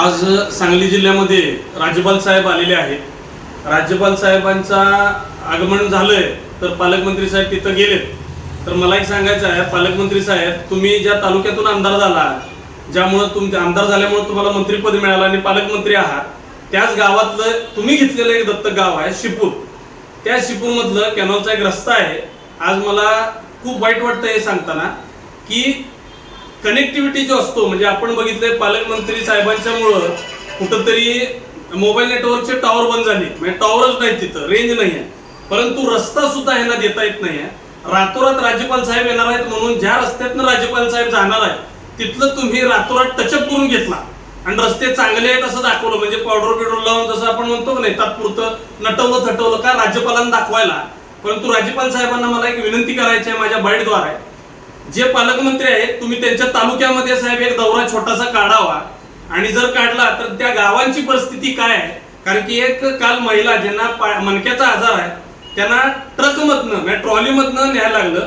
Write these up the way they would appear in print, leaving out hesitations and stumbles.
आज सांगली जिल्ह्यामध्ये राज्यपाल साहेब आलेले आहेत। राज्यपाल साहेबांचा आगमन झालंय तर पालकमंत्री साहेब तिथं गेले। तर मला एक सांगायचं आहे, पालकमंत्री साहेब, तुम्ही ज्या तालुक्यातून आमदार झाला, ज्यामुळे तुमचे आमदार झाल्यामुळे तुम्हाला मंत्रिपद मिळालं आणि पालकमंत्री आहात, त्याच गावातलं तुम्ही घेतलेलं एक दत्तक गाव आहे शिपूर। त्या शिपूर मधलं कॅनॉलचा एक रस्ता आहे। आज मला खूप वाईट वाटतं हे सांगताना की कनेक्टिव्हिटी जो असतो, म्हणजे आपण बघितले पालकमंत्री साहेबांच्यामुळे कुठंतरी मोबाईल नेटवर्कचे टॉवर बंद झाले, म्हणजे टॉवरच नाही, तिथं रेंज नाही आहे, परंतु रस्ता सुद्धा ह्यांना देता येत नाही आहे। रातोरात राज्यपाल साहेब येणार आहेत म्हणून ज्या रस्त्यातनं राज्यपाल साहेब जाणार आहेत तिथलं तुम्ही रातोरात टचअप करून घेतला आणि रस्ते चांगले आहेत असं दाखवलं, म्हणजे पावडर बिडर लावून जसं आपण म्हणतो की नाही तात्पुरतं नटवलं थटवलं का राज्यपालांना दाखवायला। परंतु राज्यपाल साहेबांना मला एक विनंती करायची आहे माझ्या बाईटद्वारे, जे पालकमंत्री आहेत तुम्ही त्यांच्या तालुक्यामध्ये साहेब एक दौरा छोटासा काढावा आणि जर काढला तर त्या गावांची परिस्थिती काय आहे, कारण की एक काल महिला ज्यांना मणक्याचा आजार आहे त्यांना ट्रकमधनं म्हणजे ट्रॉलीमधनं न्यायला लागलं।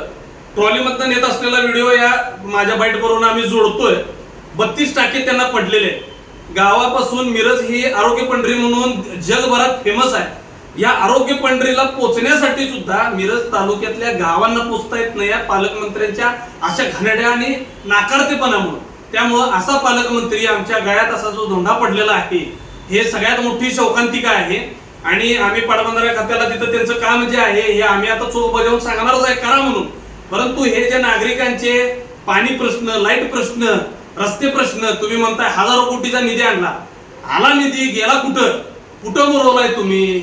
ट्रॉलीमधनं नेत असलेला व्हिडिओ या माझ्या बाईटवरून आम्ही जोडतोय। 32 टाके त्यांना पडलेले। गावापासून मिरज ही आरोग्य पंढरी म्हणून जगभरात फेमस आहे। या आरोग्य पंढरीला पोहोचण्यासाठी सुद्धा मिरज तालुक्यातल्या गावांना पोहोचता येत नाही या पालकमंत्र्यांच्या अशा घाणेरड्या आणि नाकारतेपणामुळे। त्यामुळे असा पालकमंत्री आमच्या गळ्यात असा जो धोंडा पडलेला आहे हे सगळ्यात मोठी शोकांतिका आहे आणि आम्ही पाटबंधारे खात्याला तिथं त्यांचं काम जे आहे हे आम्ही आता चोख बजावून सांगणारच आहे करा म्हणून। परंतु हे जे नागरिकांचे पाणी प्रश्न, लाईट प्रश्न, रस्ते प्रश्न, तुम्ही म्हणताय हजारो कोटीचा निधी आणला, आला निधी गेला कुठं, कुठं मुरवलाय तुम्ही,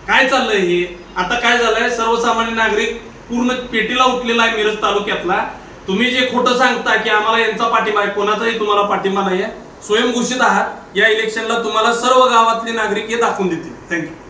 काय चाललंय हे? आता काय झालंय, सर्वसामान्य नागरिक पूर्ण पेटीला उठलेला आहे मिरज तालुक्यातला। तुम्ही जे खोटं सांगता की आम्हाला यांचा पाठिंबा आहे, कोणाचाही तुम्हाला पाठिंबा नाहीये, स्वयंघोषित आहात। या इलेक्शनला तुम्हाला सर्व गावातले नागरिक हे दाखवून देतील। थँक्यू।